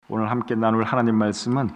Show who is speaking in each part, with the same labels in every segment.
Speaker 1: 오늘 함께 나눌 하나님 말씀은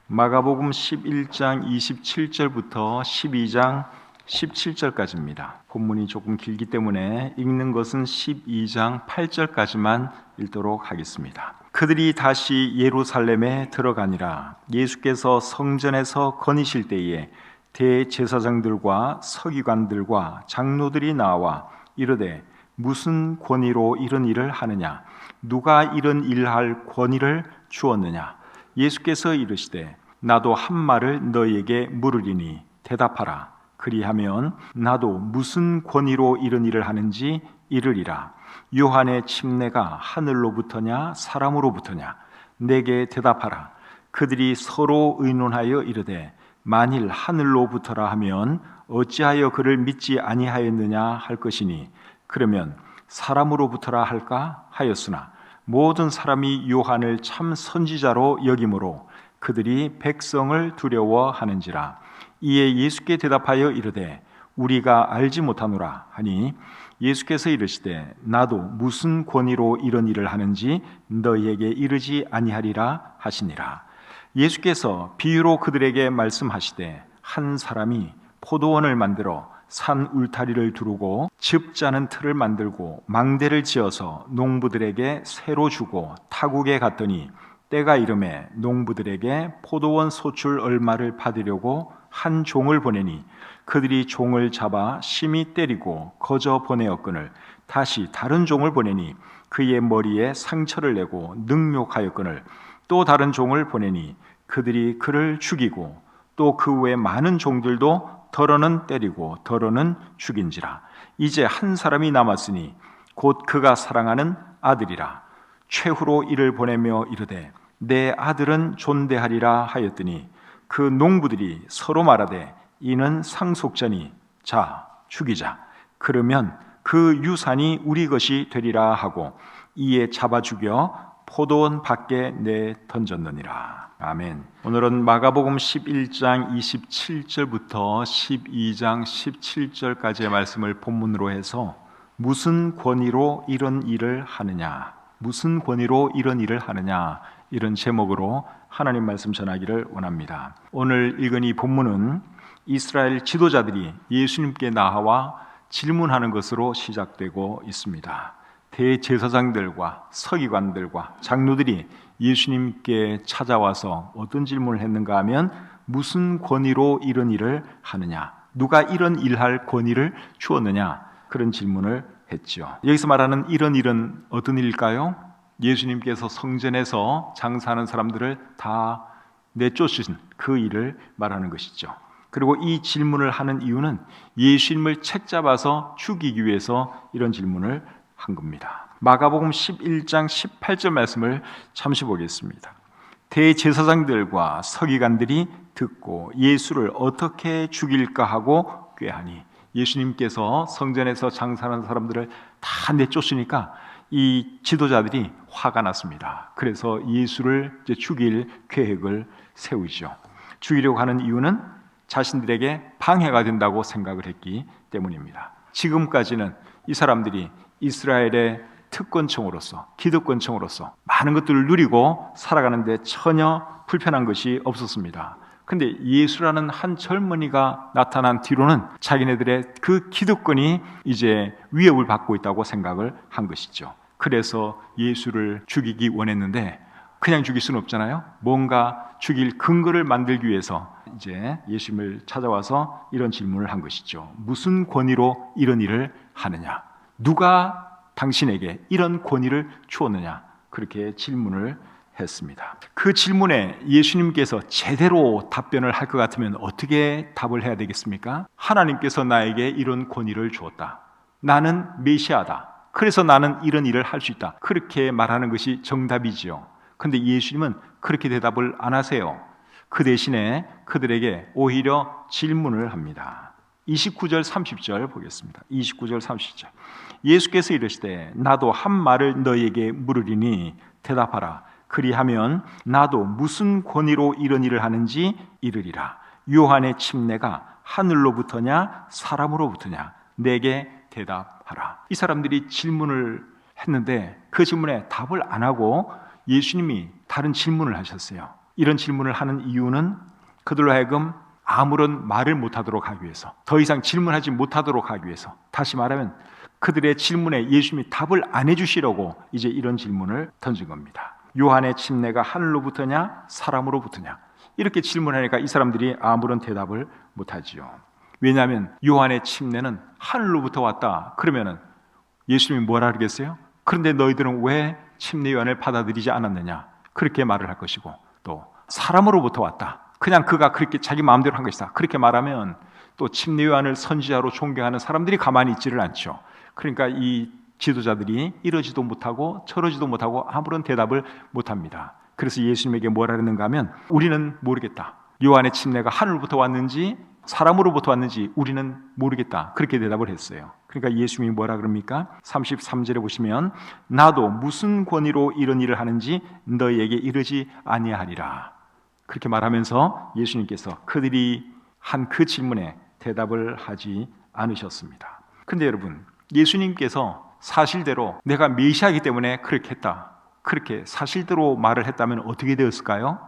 Speaker 1: 마가복음 11장 27절부터 12장 17절까지입니다. 본문이 조금 길기 때문에 읽는 것은 12장 8절까지만 읽도록 하겠습니다. 그들이 다시 예루살렘에 들어가니라. 예수께서 성전에서 거니실 때에 대제사장들과 서기관들과 장로들이 나와 이르되 무슨 권위로 이런 일을 하느냐? 누가 이런 일할 권위를 주었느냐? 예수께서 이르시되 나도 한 말을 너희에게 물으리니 대답하라. 그리하면 나도 무슨 권위로 이런 일을 하는지 이르리라. 요한의 침례가 하늘로부터냐 사람으로부터냐? 내게 대답하라. 그들이 서로 의논하여 이르되 만일 하늘로부터라 하면 어찌하여 그를 믿지 아니하였느냐 할 것이니 그러면 사람으로부터라 할까 하였으나 모든 사람이 요한을 참 선지자로 여기므로 그들이 백성을 두려워하는지라. 이에 예수께 대답하여 이르되 우리가 알지 못하노라 하니 예수께서 이르시되 나도 무슨 권위로 이런 일을 하는지 너희에게 이르지 아니하리라 하시니라. 예수께서 비유로 그들에게 말씀하시되 한 사람이 포도원을 만들어 산 울타리를 두르고 즙 짜는 틀을 만들고 망대를 지어서 농부들에게 새로 주고 타국에 갔더니 때가 이르매 농부들에게 포도원 소출 얼마를 받으려고 한 종을 보내니 그들이 종을 잡아 심히 때리고 거저 보내었거늘 다시 다른 종을 보내니 그의 머리에 상처를 내고 능욕하였거늘 또 다른 종을 보내니 그들이 그를 죽이고 또 그 외 많은 종들도 더러는 때리고 더러는 죽인지라. 이제 한 사람이 남았으니 곧 그가 사랑하는 아들이라. 최후로 이를 보내며 이르되 내 아들은 존대하리라 하였더니 그 농부들이 서로 말하되 이는 상속자니 자 죽이자. 그러면 그 유산이 우리 것이 되리라 하고 이에 잡아 죽여 포도원 밖에 내 던졌느니라. 아멘. 오늘은 마가복음 11장 27절부터 12장 17절까지의 말씀을 본문으로 해서 무슨 권위로 이런 일을 하느냐, 무슨 권위로 이런 일을 하느냐, 이런 제목으로 하나님 말씀 전하기를 원합니다. 오늘 읽은 이 본문은 이스라엘 지도자들이 예수님께 나와 질문하는 것으로 시작되고 있습니다. 대제사장들과 서기관들과 장로들이 예수님께 찾아와서 어떤 질문을 했는가 하면 무슨 권위로 이런 일을 하느냐? 누가 이런 일할 권위를 주었느냐? 그런 질문을 했죠. 여기서 말하는 이런 일은 어떤 일일까요? 예수님께서 성전에서 장사하는 사람들을 다 내쫓으신 그 일을 말하는 것이죠. 그리고 이 질문을 하는 이유는 예수님을 책잡아서 죽이기 위해서 이런 질문을 한 겁니다. 마가복음 11장 18절 말씀을 잠시 보겠습니다. 대제사장들과 서기관들이 듣고 예수를 어떻게 죽일까 하고 꾀하니 예수님께서 성전에서 장사하는 사람들을 다 내쫓으니까 이 지도자들이 화가 났습니다. 그래서 예수를 죽일 계획을 세우죠. 죽이려고 하는 이유는 자신들에게 방해가 된다고 생각을 했기 때문입니다. 지금까지는 이 사람들이 이스라엘의 특권층으로서 기득권층으로서 많은 것들을 누리고 살아가는데 전혀 불편한 것이 없었습니다. 근데 예수라는 한 젊은이가 나타난 뒤로는 자기네들의 그 기득권이 이제 위협을 받고 있다고 생각을 한 것이죠. 그래서 예수를 죽이기 원했는데 그냥 죽일 수는 없잖아요. 뭔가 죽일 근거를 만들기 위해서 이제 예수님을 찾아와서 이런 질문을 한 것이죠. 무슨 권위로 이런 일을 하느냐? 누가 당신에게 이런 권위를 주었느냐? 그렇게 질문을 했습니다. 그 질문에 예수님께서 제대로 답변을 할 것 같으면 어떻게 답을 해야 되겠습니까? 하나님께서 나에게 이런 권위를 주었다. 나는 메시아다. 그래서 나는 이런 일을 할 수 있다. 그렇게 말하는 것이 정답이지요. 그런데 예수님은 그렇게 대답을 안 하세요. 그 대신에 그들에게 오히려 질문을 합니다. 29절 30절 보겠습니다. 29절 30절. 예수께서 이르시되 나도 한 말을 너희에게 물으리니 대답하라. 그리하면 나도 무슨 권위로 이런 일을 하는지 이르리라. 요한의 침례가 하늘로부터냐 사람으로부터냐? 내게 대답하라. 이 사람들이 질문을 했는데 그 질문에 답을 안 하고 예수님이 다른 질문을 하셨어요. 이런 질문을 하는 이유는 그들로 하여금 아무런 말을 못하도록 하기 위해서, 더 이상 질문하지 못하도록 하기 위해서, 다시 말하면 그들의 질문에 예수님이 답을 안 해주시려고 이제 이런 질문을 던진 겁니다. 요한의 침례가 하늘로부터냐 사람으로부터냐, 이렇게 질문하니까 이 사람들이 아무런 대답을 못하지요. 왜냐하면 요한의 침례는 하늘로부터 왔다 그러면은 예수님이 뭐라 그러겠어요? 그런데 너희들은 왜 침례 요한을 받아들이지 않았느냐, 그렇게 말을 할 것이고, 또 사람으로부터 왔다, 그냥 그가 그렇게 자기 마음대로 한 것이다, 그렇게 말하면 또 침례 요한을 선지자로 존경하는 사람들이 가만히 있지를 않죠. 그러니까 이 지도자들이 이러지도 못하고 저러지도 못하고 아무런 대답을 못합니다. 그래서 예수님에게 뭐라 그랬는가 하면 우리는 모르겠다. 요한의 침례가 하늘로부터 왔는지 사람으로부터 왔는지 우리는 모르겠다, 그렇게 대답을 했어요. 그러니까 예수님이 뭐라 그럽니까? 33절에 보시면 나도 무슨 권위로 이런 일을 하는지 너희에게 이르지 아니하리라, 그렇게 말하면서 예수님께서 그들이 한 그 질문에 대답을 하지 않으셨습니다. 근데 여러분, 예수님께서 사실대로 내가 메시아이기 때문에 그렇게 했다, 그렇게 사실대로 말을 했다면 어떻게 되었을까요?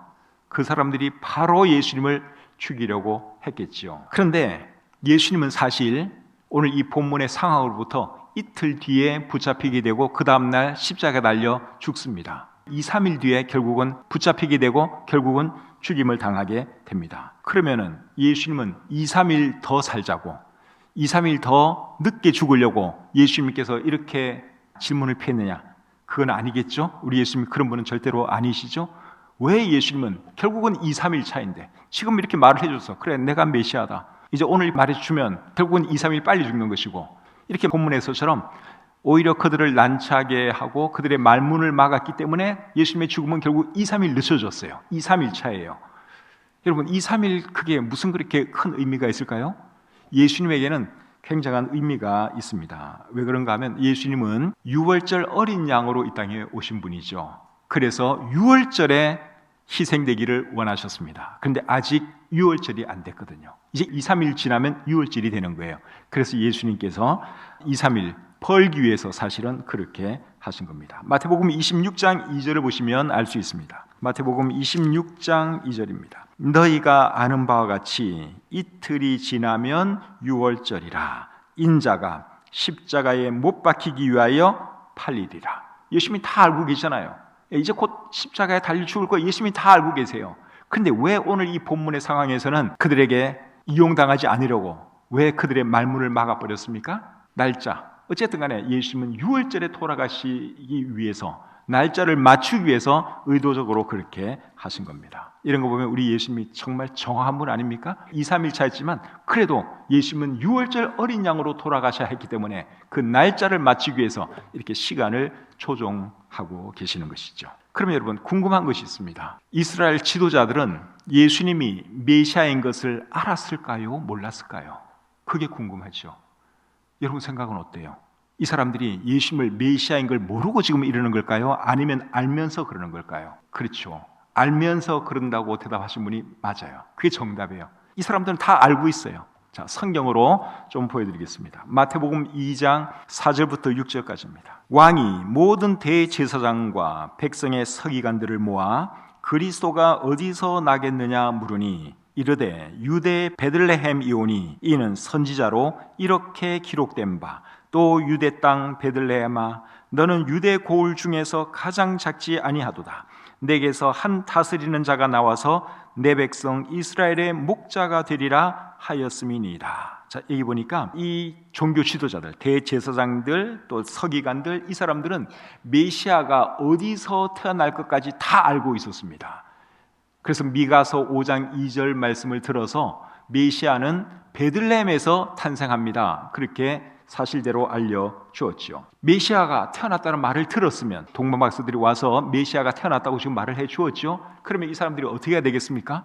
Speaker 1: 그 사람들이 바로 예수님을 죽이려고 했겠지요. 그런데 예수님은 사실 오늘 이 본문의 상황으로부터 이틀 뒤에 붙잡히게 되고 그 다음날 십자가에 달려 죽습니다. 2, 3일 뒤에 결국은 붙잡히게 되고 결국은 죽임을 당하게 됩니다. 그러면은 예수님은 2, 3일 더 살자고 2, 3일 더 늦게 죽으려고 예수님께서 이렇게 질문을 피했느냐? 그건 아니겠죠? 우리 예수님 그런 분은 절대로 아니시죠? 왜 예수님은 결국은 2, 3일 차인데 지금 이렇게 말을 해줘서 그래 내가 메시아다, 이제 오늘 말해주면 결국은 2, 3일 빨리 죽는 것이고, 이렇게 본문에서처럼 오히려 그들을 난처하게 하고 그들의 말문을 막았기 때문에 예수님의 죽음은 결국 2, 3일 늦춰졌어요. 2, 3일 차예요. 여러분 2, 3일 그게 무슨 그렇게 큰 의미가 있을까요? 예수님에게는 굉장한 의미가 있습니다. 왜 그런가 하면 예수님은 유월절 어린 양으로 이 땅에 오신 분이죠. 그래서 유월절에 희생되기를 원하셨습니다. 그런데 아직 유월절이 안 됐거든요. 이제 2, 3일 지나면 유월절이 되는 거예요. 그래서 예수님께서 2, 3일 벌기 위해서 사실은 그렇게 하신 겁니다. 마태복음 26장 2절을 보시면 알 수 있습니다. 마태복음 26장 2절입니다. 너희가 아는 바와 같이 이틀이 지나면 유월절이라 인자가 십자가에 못 박히기 위하여 팔리리라. 예수님이 다 알고 계시잖아요. 이제 곧 십자가에 달려 죽을 거 예수님이 다 알고 계세요. 근데 왜 오늘 이 본문의 상황에서는 그들에게 이용당하지 않으려고 왜 그들의 말문을 막아버렸습니까? 날짜, 어쨌든 간에 예수님은 유월절에 돌아가시기 위해서 날짜를 맞추기 위해서 의도적으로 그렇게 하신 겁니다. 이런 거 보면 우리 예수님이 정말 정확한 분 아닙니까? 2, 3일 차였지만 그래도 예수님은 유월절 어린 양으로 돌아가셔야 했기 때문에 그 날짜를 맞추기 위해서 이렇게 시간을 조정하고 계시는 것이죠. 그러면 여러분 궁금한 것이 있습니다. 이스라엘 지도자들은 예수님이 메시아인 것을 알았을까요? 몰랐을까요? 그게 궁금하죠. 여러분 생각은 어때요? 이 사람들이 예수님을 메시아인 걸 모르고 지금 이러는 걸까요? 아니면 알면서 그러는 걸까요? 그렇죠. 알면서 그런다고 대답하신 분이 맞아요. 그게 정답이에요. 이 사람들은 다 알고 있어요. 자, 성경으로 좀 보여드리겠습니다. 마태복음 2장 4절부터 6절까지입니다. 왕이 모든 대제사장과 백성의 서기관들을 모아 그리스도가 어디서 나겠느냐 물으니 이르되 유대 베들레헴이오니 이는 선지자로 이렇게 기록된 바 또 유대 땅 베들레헴아 너는 유대 고을 중에서 가장 작지 아니하도다. 내게서 한 다스리는 자가 나와서 내 백성 이스라엘의 목자가 되리라 하였음이니이다. 자, 여기 보니까 이 종교 지도자들, 대제사장들, 또 서기관들, 이 사람들은 메시아가 어디서 태어날 것까지 다 알고 있었습니다. 그래서 미가서 5장 2절 말씀을 들어서 메시아는 베들레헴에서 탄생합니다. 그렇게 사실대로 알려주었죠. 메시아가 태어났다는 말을 들었으면 동방 박사들이 와서 메시아가 태어났다고 지금 말을 해주었죠. 그러면 이 사람들이 어떻게 해야 되겠습니까?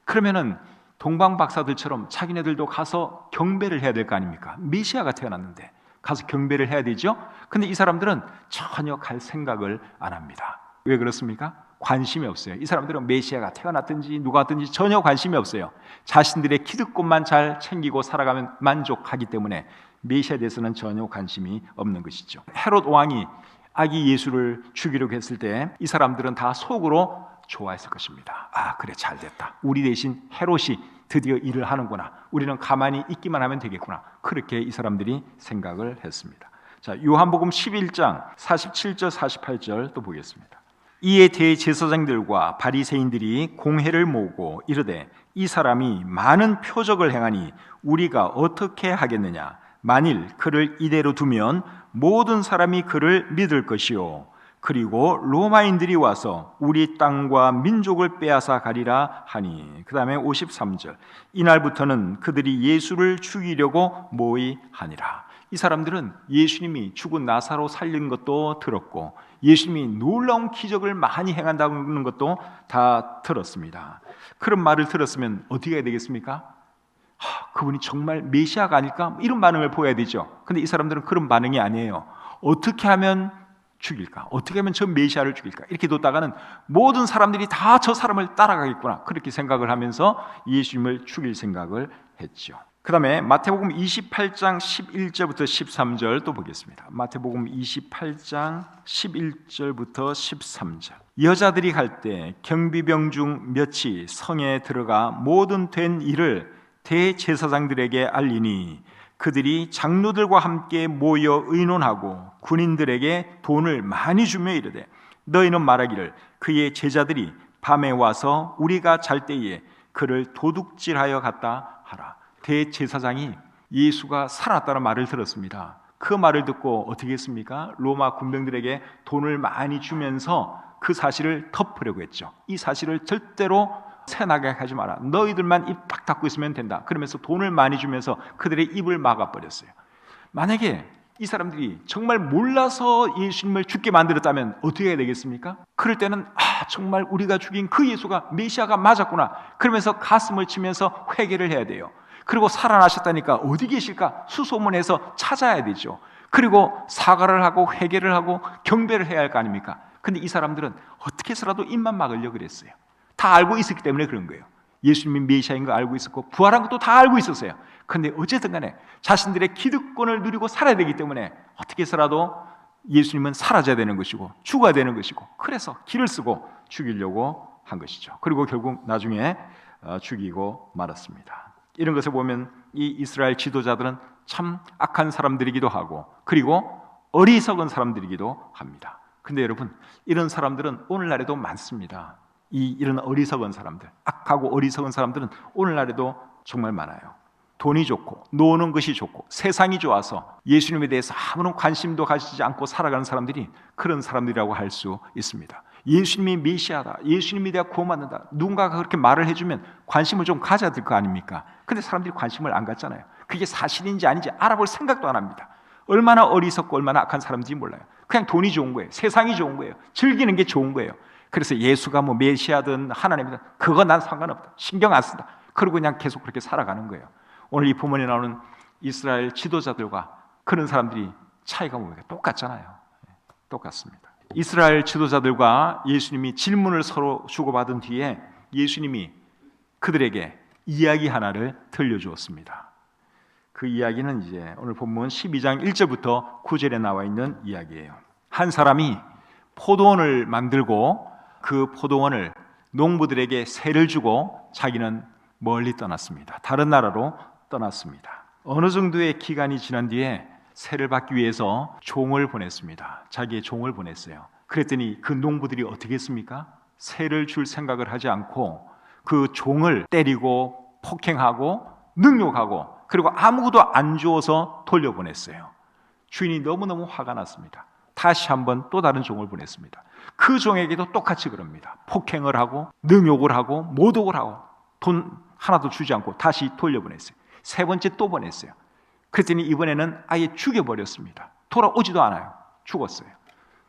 Speaker 1: 그러면은 동방 박사들처럼 자기네들도 가서 경배를 해야 될 거 아닙니까? 메시아가 태어났는데 가서 경배를 해야 되죠. 근데 이 사람들은 전혀 갈 생각을 안 합니다. 왜 그렇습니까? 관심이 없어요. 이 사람들은 메시아가 태어났든지 누가 왔든지 전혀 관심이 없어요. 자신들의 기득권만 잘 챙기고 살아가면 만족하기 때문에 메시아에 대해서는 전혀 관심이 없는 것이죠. 헤롯 왕이 아기 예수를 죽이려고 했을 때 이 사람들은 다 속으로 좋아했을 것입니다. 아, 그래, 잘 됐다. 우리 대신 헤롯이 드디어 일을 하는구나. 우리는 가만히 있기만 하면 되겠구나. 그렇게 이 사람들이 생각을 했습니다. 자, 요한복음 11장 47절 48절 또 보겠습니다. 이에 대제사장들과 바리새인들이 공회를 모으고 이르되 이 사람이 많은 표적을 행하니 우리가 어떻게 하겠느냐. 만일 그를 이대로 두면 모든 사람이 그를 믿을 것이요 그리고 로마인들이 와서 우리 땅과 민족을 빼앗아 가리라 하니. 그 다음에 53절 이날부터는 그들이 예수를 죽이려고 모의하니라. 이 사람들은 예수님이 죽은 나사로 살린 것도 들었고 예수님이 놀라운 기적을 많이 행한다는 것도 다 들었습니다. 그런 말을 들었으면 어떻게 해야 되겠습니까? 그분이 정말 메시아가 아닐까? 이런 반응을 보여야 되죠. 근데 이 사람들은 그런 반응이 아니에요. 어떻게 하면 죽일까? 어떻게 하면 저 메시아를 죽일까? 이렇게 뒀다가는 모든 사람들이 다 저 사람을 따라가겠구나, 그렇게 생각을 하면서 예수님을 죽일 생각을 했죠. 그 다음에 마태복음 28장 11절부터 13절 또 보겠습니다. 마태복음 28장 11절부터 13절. 여자들이 갈 때 경비병 중 몇이 성에 들어가 모든 된 일을 대제사장들에게 알리니 그들이 장로들과 함께 모여 의논하고 군인들에게 돈을 많이 주며 이르되 너희는 말하기를 그의 제자들이 밤에 와서 우리가 잘 때에 그를 도둑질하여 갔다 하라. 대제사장이 예수가 살아났다는 말을 들었습니다. 그 말을 듣고 어떻게 했습니까? 로마 군병들에게 돈을 많이 주면서 그 사실을 덮으려고 했죠. 이 사실을 절대로 새나게 하지 마라. 너희들만 입 딱 닫고 있으면 된다. 그러면서 돈을 많이 주면서 그들의 입을 막아버렸어요. 만약에 이 사람들이 정말 몰라서 예수님을 죽게 만들었다면 어떻게 해야 되겠습니까? 그럴 때는 정말 우리가 죽인 그 예수가 메시아가 맞았구나, 그러면서 가슴을 치면서 회개를 해야 돼요. 그리고 살아나셨다니까 어디 계실까 수소문해서 찾아야 되죠. 그리고 사과를 하고 회개를 하고 경배를 해야 할 거 아닙니까? 근데 이 사람들은 어떻게 해서라도 입만 막으려고 그랬어요. 다 알고 있었기 때문에 그런 거예요. 예수님이 메시아인 거 알고 있었고 부활한 것도 다 알고 있었어요. 그런데 어쨌든 간에 자신들의 기득권을 누리고 살아야 되기 때문에 어떻게 해서라도 예수님은 사라져야 되는 것이고 죽어야 되는 것이고, 그래서 길을 쓰고 죽이려고 한 것이죠. 그리고 결국 나중에 죽이고 말았습니다. 이런 것을 보면 이 이스라엘 지도자들은 참 악한 사람들이기도 하고 그리고 어리석은 사람들이기도 합니다. 근데 여러분, 이런 사람들은 오늘날에도 많습니다. 이런 어리석은 사람들, 악하고 어리석은 사람들은 오늘날에도 정말 많아요. 돈이 좋고 노는 것이 좋고 세상이 좋아서 예수님에 대해서 아무런 관심도 가지지 않고 살아가는 사람들이 그런 사람들이라고 할 수 있습니다. 예수님이 메시아다, 예수님이 내가 구원받는다, 누군가가 그렇게 말을 해주면 관심을 좀 가져야 될 거 아닙니까? 근데 사람들이 관심을 안 갖잖아요. 그게 사실인지 아닌지 알아볼 생각도 안 합니다. 얼마나 어리석고 얼마나 악한 사람인지 몰라요. 그냥 돈이 좋은 거예요. 세상이 좋은 거예요. 즐기는 게 좋은 거예요. 그래서 예수가 뭐 메시아든 하나님이든 그거 난 상관없다, 신경 안 쓴다, 그러고 그냥 계속 그렇게 살아가는 거예요. 오늘 이 본문에 나오는 이스라엘 지도자들과 그런 사람들이 차이가 뭡니까? 똑같잖아요. 똑같습니다. 이스라엘 지도자들과 예수님이 질문을 서로 주고받은 뒤에 예수님이 그들에게 이야기 하나를 들려주었습니다. 그 이야기는 이제 오늘 본문 12장 1절부터 9절에 나와 있는 이야기예요. 한 사람이 포도원을 만들고 그 포도원을 농부들에게 세를 주고 자기는 멀리 떠났습니다. 다른 나라로 떠났습니다. 어느 정도의 기간이 지난 뒤에 세를 받기 위해서 종을 보냈습니다. 자기의 종을 보냈어요. 그랬더니 그 농부들이 어떻게 했습니까? 세를 줄 생각을 하지 않고 그 종을 때리고 폭행하고 능욕하고 그리고 아무것도 안 주어서 돌려보냈어요. 주인이 너무너무 화가 났습니다. 다시 한번 또 다른 종을 보냈습니다. 그 종에게도 똑같이 그럽니다. 폭행을 하고 능욕을 하고 모독을 하고 돈 하나도 주지 않고 다시 돌려보냈어요. 세 번째 또 보냈어요. 그랬더니 이번에는 아예 죽여버렸습니다. 돌아오지도 않아요. 죽었어요.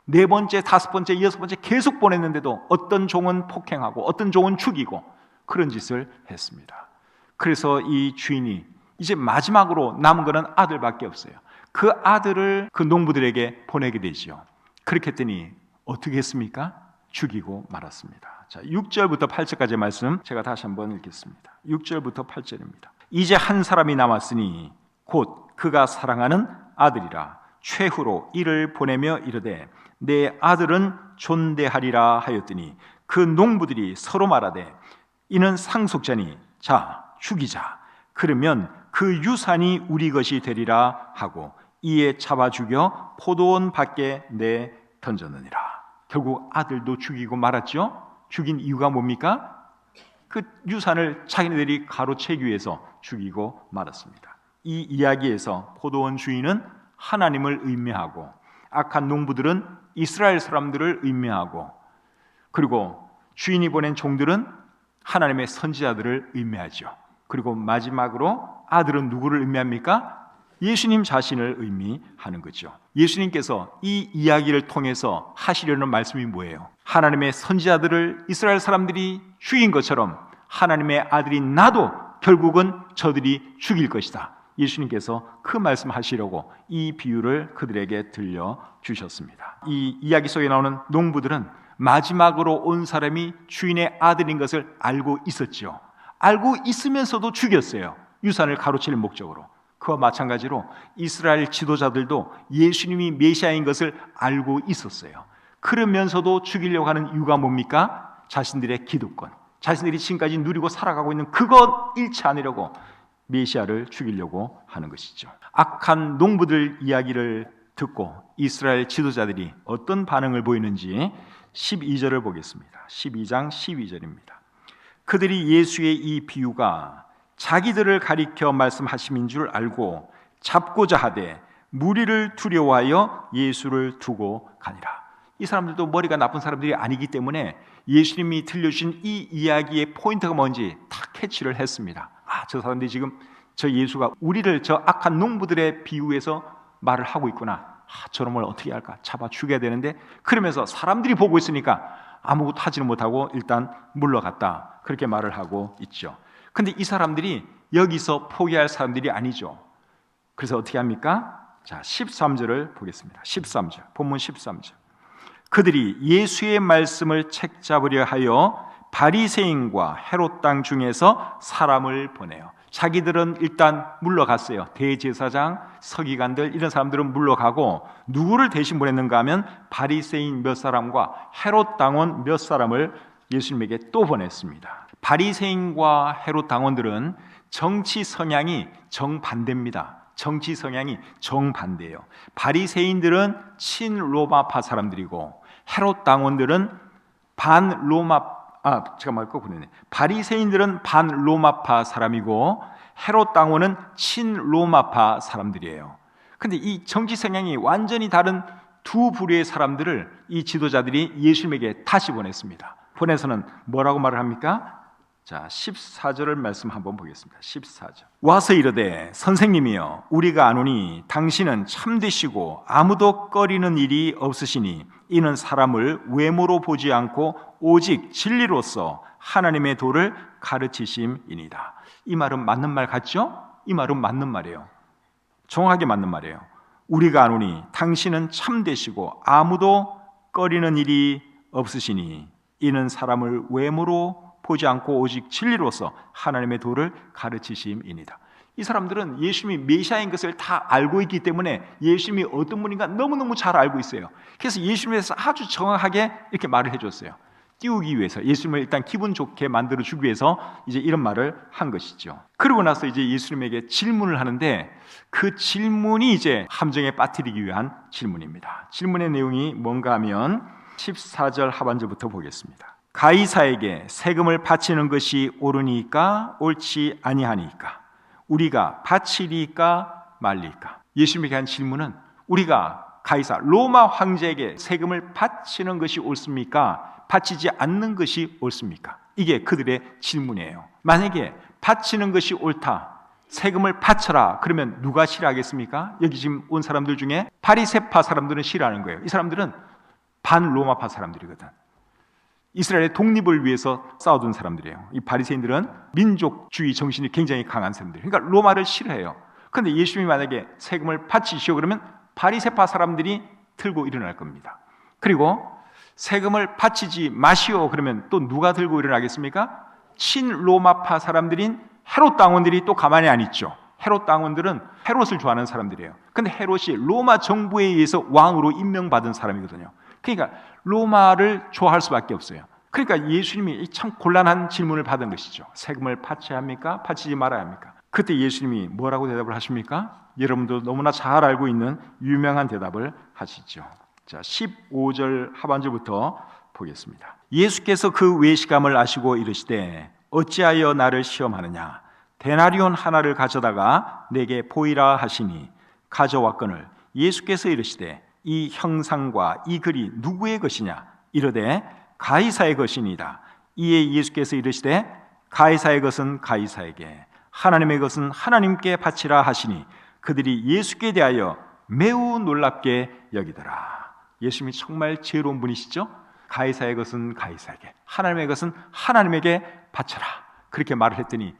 Speaker 1: 네 번째, 다섯 번째, 여섯 번째 계속 보냈는데도 어떤 종은 폭행하고 어떤 종은 죽이고 그런 짓을 했습니다. 그래서 이 주인이 이제 마지막으로 남은 거는 아들밖에 없어요. 그 아들을 그 농부들에게 보내게 되죠. 그렇게 했더니 어떻게 했습니까? 죽이고 말았습니다. 자, 6절부터 8절까지의 말씀 제가 다시 한번 읽겠습니다. 6절부터 8절입니다. 이제 한 사람이 남았으니 곧 그가 사랑하는 아들이라. 최후로 이를 보내며 이르되 내 아들은 존대하리라 하였더니 그 농부들이 서로 말하되 이는 상속자니 자 죽이자. 그러면 그 유산이 우리 것이 되리라 하고 이에 잡아 죽여 포도원 밖에 내 던졌느니라. 결국 아들도 죽이고 말았죠. 죽인 이유가 뭡니까? 그 유산을 자기네들이 가로채기 위해서 죽이고 말았습니다. 이 이야기에서 포도원 주인은 하나님을 의미하고 악한 농부들은 이스라엘 사람들을 의미하고 그리고 주인이 보낸 종들은 하나님의 선지자들을 의미하죠. 그리고 마지막으로 아들은 누구를 의미합니까? 예수님 자신을 의미하는 거죠. 예수님께서 이 이야기를 통해서 하시려는 말씀이 뭐예요? 하나님의 선지자들을 이스라엘 사람들이 죽인 것처럼 하나님의 아들이 나도 결국은 저들이 죽일 것이다. 예수님께서 그 말씀하시려고 이 비유를 그들에게 들려주셨습니다. 이 이야기 속에 나오는 농부들은 마지막으로 온 사람이 주인의 아들인 것을 알고 있었죠. 알고 있으면서도 죽였어요. 유산을 가로칠 목적으로. 그와 마찬가지로 이스라엘 지도자들도 예수님이 메시아인 것을 알고 있었어요. 그러면서도 죽이려고 하는 이유가 뭡니까? 자신들의 기득권, 자신들이 지금까지 누리고 살아가고 있는 그것 잃지 않으려고 메시아를 죽이려고 하는 것이죠. 악한 농부들 이야기를 듣고 이스라엘 지도자들이 어떤 반응을 보이는지 12절을 보겠습니다. 12장 12절입니다. 그들이 예수의 이 비유가 자기들을 가리켜 말씀하심인 줄 알고 잡고자 하되 무리를 두려워하여 예수를 두고 가니라. 이 사람들도 머리가 나쁜 사람들이 아니기 때문에 예수님이 들려주신 이 이야기의 포인트가 뭔지 다 캐치를 했습니다. 저 사람들이 지금 저 예수가 우리를 저 악한 농부들의 비유에서 말을 하고 있구나. 저놈을 어떻게 할까? 잡아 죽여야 되는데, 그러면서 사람들이 보고 있으니까 아무것도 하지는 못하고 일단 물러갔다. 그렇게 말을 하고 있죠. 근데 이 사람들이 여기서 포기할 사람들이 아니죠. 그래서 어떻게 합니까? 자, 13절을 보겠습니다. 13절, 본문 13절. 그들이 예수의 말씀을 책잡으려 하여 바리새인과 헤롯 땅 중에서 사람을 보내요. 자기들은 일단 물러갔어요. 대제사장, 서기관들 이런 사람들은 물러가고 누구를 대신 보냈는가 하면 바리새인 몇 사람과 헤롯 당원 몇 사람을 예수님에게 또 보냈습니다. 바리새인과 헤롯 당원들은 정치 성향이 정반대입니다. 정치 성향이 정반대예요. 바리새인들은 친로마파 사람들이고 헤롯 당원들은 바리새인들은 반로마파 사람이고 헤롯 당원은 친로마파 사람들이에요. 근데 이 정치 성향이 완전히 다른 두 부류의 사람들을 이 지도자들이 예수님에게 다시 보냈습니다. 보내서는 뭐라고 말을 합니까? 자, 14절을 말씀 한번 보겠습니다. 14절. 와서 이르되 선생님이여 우리가 아노니 당신은 참되시고 아무도 꺼리는 일이 없으시니 이는 사람을 외모로 보지 않고 오직 진리로서 하나님의 도를 가르치심이니이다. 이 말은 맞는 말 같죠? 이 말은 맞는 말이에요. 정확하게 맞는 말이에요. 우리가 아노니 당신은 참되시고 아무도 꺼리는 일이 없으시니 이는 사람을 외모로 보지 않고 오직 진리로서 하나님의 도를 가르치심이니이다. 이 사람들은 예수님이 메시아인 것을 다 알고 있기 때문에 예수님이 어떤 분인가 너무너무 잘 알고 있어요. 그래서 예수님에 대해서 아주 정확하게 이렇게 말을 해줬어요. 띄우기 위해서, 예수님을 일단 기분 좋게 만들어주기 위해서 이제 이런 말을 한 것이죠. 그러고 나서 이제 예수님에게 질문을 하는데 그 질문이 이제 함정에 빠뜨리기 위한 질문입니다. 질문의 내용이 뭔가 하면 14절 하반절부터 보겠습니다. 가이사에게 세금을 바치는 것이 옳으니까 옳지 아니하니까 우리가 바치리까 말리까. 예수님에게 한 질문은 우리가 가이사 로마 황제에게 세금을 바치는 것이 옳습니까? 바치지 않는 것이 옳습니까? 이게 그들의 질문이에요. 만약에 바치는 것이 옳다, 세금을 바쳐라, 그러면 누가 싫어하겠습니까? 여기 지금 온 사람들 중에 바리새파 사람들은 싫어하는 거예요. 이 사람들은 반로마파 사람들이거든. 이스라엘의 독립을 위해서 싸워준 사람들이에요. 이 바리새인들은 민족주의 정신이 굉장히 강한 사람들. 그러니까 로마를 싫어해요. 그런데 예수님이 만약에 세금을 바치시오 그러면 바리새파 사람들이 들고 일어날 겁니다. 그리고 세금을 바치지 마시오 그러면 또 누가 들고 일어나겠습니까? 친로마파 사람들인 헤롯 당원들이 또 가만히 안 있죠. 헤롯 당원들은 헤롯을 좋아하는 사람들이에요. 그런데 헤롯이 로마 정부에 의해서 왕으로 임명받은 사람이거든요. 그러니까 로마를 좋아할 수밖에 없어요. 그러니까 예수님이 참 곤란한 질문을 받은 것이죠. 세금을 바쳐야 합니까? 바치지 말아야 합니까? 그때 예수님이 뭐라고 대답을 하십니까? 여러분도 너무나 잘 알고 있는 유명한 대답을 하시죠. 자, 15절 하반절부터 보겠습니다. 예수께서 그 외식감을 아시고 이르시되 어찌하여 나를 시험하느냐? 데나리온 하나를 가져다가 내게 보이라 하시니 가져왔거늘 예수께서 이르시되 이 형상과 이 글이 누구의 것이냐? 이르되 가이사의 것이니이다. 이에 예수께서 이르시되 가이사의 것은 가이사에게, 하나님의 것은 하나님께 바치라 하시니 그들이 예수께 대하여 매우 놀랍게 여기더라. 예수님이 정말 지혜로운 분이시죠? 가이사의 것은 가이사에게, 하나님의 것은 하나님에게 바쳐라. 그렇게 말을 했더니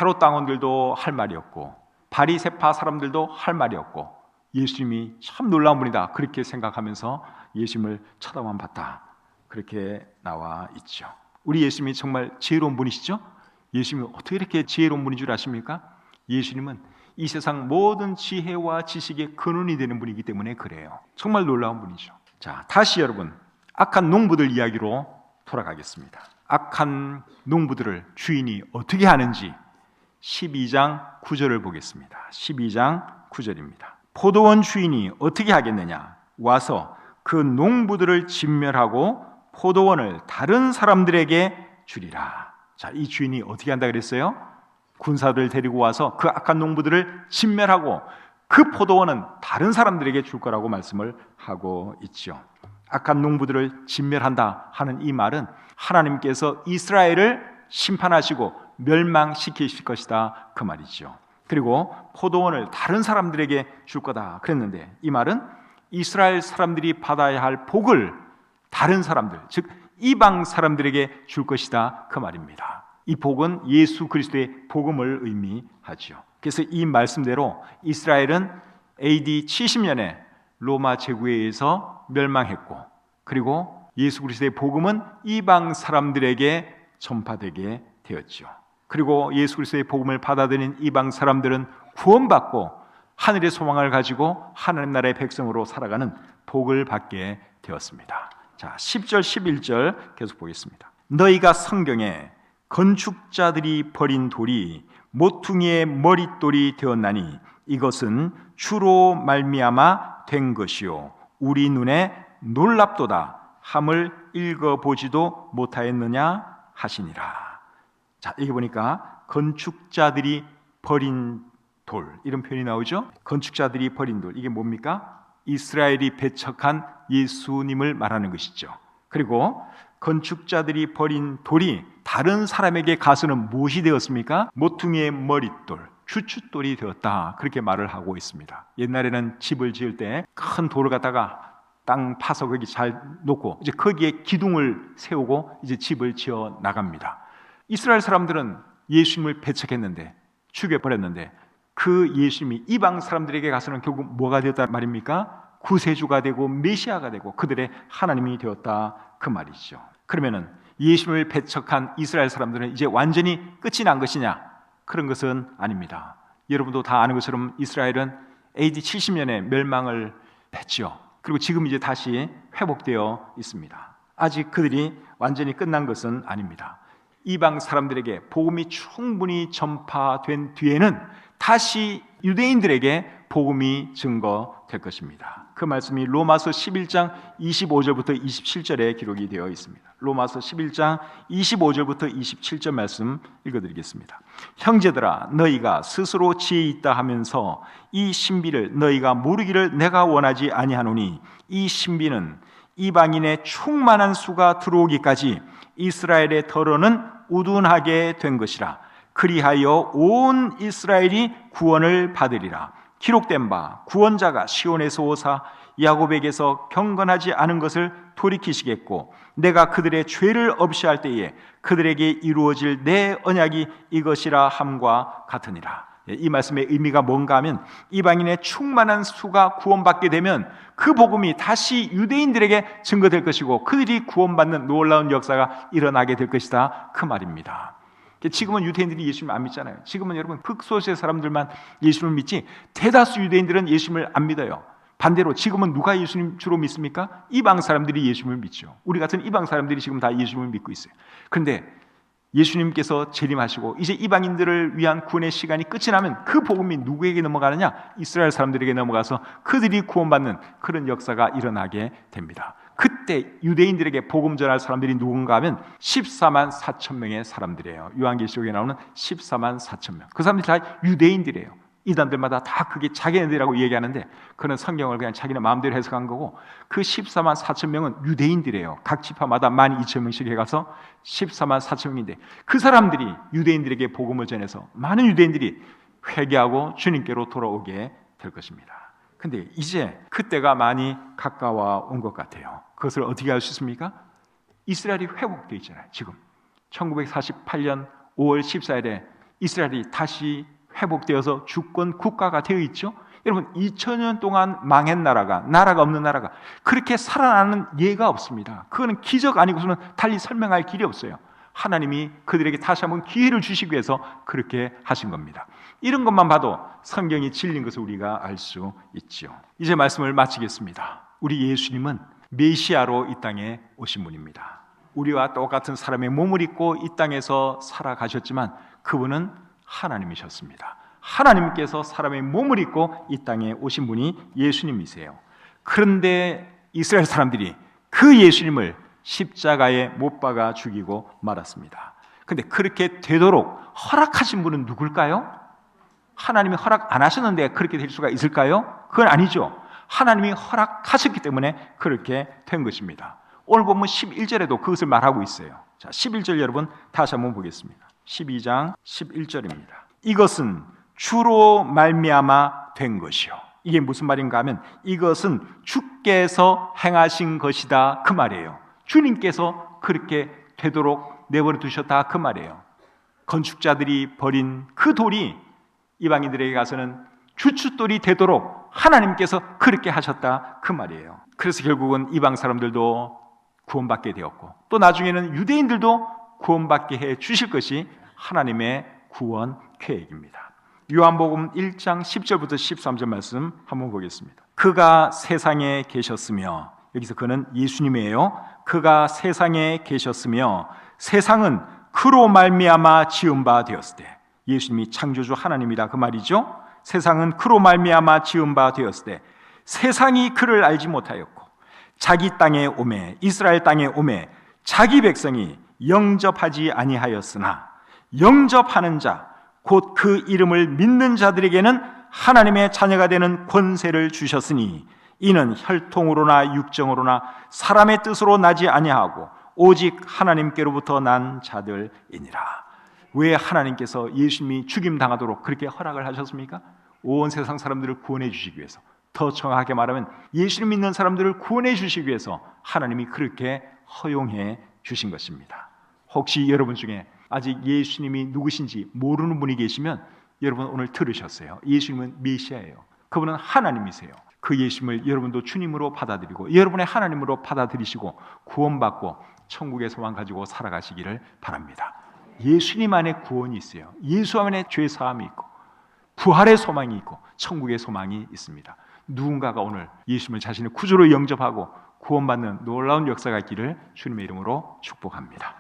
Speaker 1: 헤롯 당원들도 할 말이 없고 바리새파 사람들도 할 말이 없고 예수님이 참 놀라운 분이다 그렇게 생각하면서 예수님을 쳐다만 봤다. 그렇게 나와 있죠. 우리 예수님이 정말 지혜로운 분이시죠? 예수님이 어떻게 이렇게 지혜로운 분인 줄 아십니까? 예수님은 이 세상 모든 지혜와 지식의 근원이 되는 분이기 때문에 그래요. 정말 놀라운 분이죠. 자, 다시 여러분 악한 농부들 이야기로 돌아가겠습니다. 악한 농부들을 주인이 어떻게 하는지 12장 9절을 보겠습니다. 12장 9절입니다. 포도원 주인이 어떻게 하겠느냐? 와서 그 농부들을 진멸하고 포도원을 다른 사람들에게 주리라. 자, 이 주인이 어떻게 한다 그랬어요? 군사들 데리고 와서 그 악한 농부들을 진멸하고 그 포도원은 다른 사람들에게 줄 거라고 말씀을 하고 있죠. 악한 농부들을 진멸한다 하는 이 말은 하나님께서 이스라엘을 심판하시고 멸망시키실 것이다 그 말이죠. 그리고 포도원을 다른 사람들에게 줄 거다 그랬는데 이 말은 이스라엘 사람들이 받아야 할 복을 다른 사람들, 즉 이방 사람들에게 줄 것이다 그 말입니다. 이 복은 예수 그리스도의 복음을 의미하죠. 그래서 이 말씀대로 이스라엘은 AD 70년에 로마 제국에 의해서 멸망했고, 그리고 예수 그리스도의 복음은 이방 사람들에게 전파되게 되었죠. 그리고 예수 그리스도의 복음을 받아들인 이방 사람들은 구원받고 하늘의 소망을 가지고 하나님 나라의 백성으로 살아가는 복을 받게 되었습니다. 자, 10절 11절 계속 보겠습니다. 너희가 성경에 건축자들이 버린 돌이 모퉁이의 머릿돌이 되었나니 이것은 주로 말미암아 된 것이요 우리 눈에 놀랍도다 함을 읽어보지도 못하였느냐 하시니라. 자, 여기 보니까 건축자들이 버린 돌 이런 표현이 나오죠. 건축자들이 버린 돌, 이게 뭡니까? 이스라엘이 배척한 예수님을 말하는 것이죠. 그리고 건축자들이 버린 돌이 다른 사람에게 가서는 무엇이 되었습니까? 모퉁이의 머릿돌, 주춧돌이 되었다 그렇게 말을 하고 있습니다. 옛날에는 집을 지을 때 큰 돌을 갖다가 땅 파서 거기 잘 놓고 이제 거기에 기둥을 세우고 이제 집을 지어 나갑니다. 이스라엘 사람들은 예수님을 배척했는데, 죽여버렸는데 그 예수님이 이방 사람들에게 가서는 결국 뭐가 되었단 말입니까? 구세주가 되고 메시아가 되고 그들의 하나님이 되었다 그 말이죠. 그러면은 예수님을 배척한 이스라엘 사람들은 이제 완전히 끝이 난 것이냐? 그런 것은 아닙니다. 여러분도 다 아는 것처럼 이스라엘은 AD 70년에 멸망을 했죠. 그리고 지금 이제 다시 회복되어 있습니다. 아직 그들이 완전히 끝난 것은 아닙니다. 이방 사람들에게 복음이 충분히 전파된 뒤에는 다시 유대인들에게 복음이 증거될 것입니다. 그 말씀이 로마서 11장 25절부터 27절에 기록이 되어 있습니다. 로마서 11장 25절부터 27절 말씀 읽어드리겠습니다. 형제들아, 너희가 스스로 지혜 있다 하면서 이 신비를 너희가 모르기를 내가 원하지 아니하노니 이 신비는 이방인의 충만한 수가 들어오기까지 이스라엘의 더러는 우둔하게 된 것이라. 그리하여 온 이스라엘이 구원을 받으리라. 기록된 바 구원자가 시온에서 오사 야곱에게서 경건하지 않은 것을 돌이키시겠고 내가 그들의 죄를 없이 할 때에 그들에게 이루어질 내 언약이 이것이라 함과 같으니라. 이 말씀의 의미가 뭔가 하면 이방인의 충만한 수가 구원받게 되면 그 복음이 다시 유대인들에게 증거될 것이고 그들이 구원받는 놀라운 역사가 일어나게 될 것이다 그 말입니다. 지금은 유대인들이 예수님을 안 믿잖아요. 지금은 여러분 극소수의 사람들만 예수님을 믿지 대다수 유대인들은 예수님을 안 믿어요. 반대로 지금은 누가 예수님 주로 믿습니까? 이방 사람들이 예수님을 믿죠. 우리 같은 이방 사람들이 지금 다 예수님을 믿고 있어요. 그런데 예수님께서 재림하시고 이제 이방인들을 위한 구원의 시간이 끝이 나면 그 복음이 누구에게 넘어가느냐? 이스라엘 사람들에게 넘어가서 그들이 구원받는 그런 역사가 일어나게 됩니다. 그때 유대인들에게 복음 전할 사람들이 누군가 하면 14만 4천 명의 사람들이에요. 요한계시록에 나오는 14만 4천 명. 그 사람들이 다 유대인들이에요. 이단들마다 다 그게 자기네들이라고 얘기하는데 그는 성경을 그냥 자기네 마음대로 해석한 거고, 그 14만 4천 명은 유대인들이에요. 각 지파마다 12,000명씩 해가서 14만 4천 명인데, 그 사람들이 유대인들에게 복음을 전해서 많은 유대인들이 회개하고 주님께로 돌아오게 될 것입니다. 근데 이제 그때가 많이 가까워 온 것 같아요. 그것을 어떻게 알 수 있습니까? 이스라엘이 회복되어 있잖아요. 지금 1948년 5월 14일에 이스라엘이 다시 회복되어서 주권 국가가 되어 있죠. 여러분, 2000년 동안 망한 나라가 없는 나라가 그렇게 살아나는 예가 없습니다. 그거는 기적 아니고서는 달리 설명할 길이 없어요. 하나님이 그들에게 다시 한번 기회를 주시기 위해서 그렇게 하신 겁니다. 이런 것만 봐도 성경이 진리인 것을 우리가 알 수 있죠. 이제 말씀을 마치겠습니다. 우리 예수님은 메시아로 이 땅에 오신 분입니다. 우리와 똑같은 사람의 몸을 입고 이 땅에서 살아가셨지만 그분은 하나님이셨습니다. 하나님께서 사람의 몸을 입고 이 땅에 오신 분이 예수님이세요. 그런데 이스라엘 사람들이 그 예수님을 십자가에 못 박아 죽이고 말았습니다. 그런데 그렇게 되도록 허락하신 분은 누굴까요? 하나님이 허락 안 하셨는데 그렇게 될 수가 있을까요? 그건 아니죠. 하나님이 허락하셨기 때문에 그렇게 된 것입니다. 오늘 보면 11절에도 그것을 말하고 있어요. 자, 11절 여러분 다시 한번 보겠습니다. 12장 11절입니다. 이것은 주로 말미암아 된 것이요. 이게 무슨 말인가 하면 이것은 주께서 행하신 것이다 그 말이에요. 주님께서 그렇게 되도록 내버려 두셨다 그 말이에요. 건축자들이 버린 그 돌이 이방인들에게 가서는 주춧돌이 되도록 하나님께서 그렇게 하셨다 그 말이에요. 그래서 결국은 이방 사람들도 구원받게 되었고 또 나중에는 유대인들도 구원받게 해 주실 것이 하나님의 구원 계획입니다. 요한복음 1장 10절부터 13절 말씀 한번 보겠습니다. 그가 세상에 계셨으며, 여기서 그는 예수님이에요. 그가 세상에 계셨으며 세상은 그로 말미암아 지은 바 되었을 때, 예수님이 창조주 하나님이다 그 말이죠. 세상은 그로 말미암아 지은 바 되었을 때 세상이 그를 알지 못하였고 자기 땅에 오매, 이스라엘 땅에 오매 자기 백성이 영접하지 아니하였으나 영접하는 자 곧 그 이름을 믿는 자들에게는 하나님의 자녀가 되는 권세를 주셨으니 이는 혈통으로나 육정으로나 사람의 뜻으로 나지 아니하고 오직 하나님께로부터 난 자들이니라. 왜 하나님께서 예수님이 죽임당하도록 그렇게 허락을 하셨습니까? 온 세상 사람들을 구원해 주시기 위해서, 더 정확하게 말하면 예수님 믿는 사람들을 구원해 주시기 위해서 하나님이 그렇게 허용해 주신 것입니다. 혹시 여러분 중에 아직 예수님이 누구신지 모르는 분이 계시면 여러분 오늘 들으셨어요. 예수님은 메시아예요. 그분은 하나님이세요. 그 예수님을 여러분도 주님으로 받아들이고 여러분의 하나님으로 받아들이시고 구원받고 천국의 소망 가지고 살아가시기를 바랍니다. 예수님 안에 구원이 있어요. 예수 안에 죄 사함이 있고 부활의 소망이 있고 천국의 소망이 있습니다. 누군가가 오늘 예수님을 자신의 구주로 영접하고 구원받는 놀라운 역사가 있기를 주님의 이름으로 축복합니다.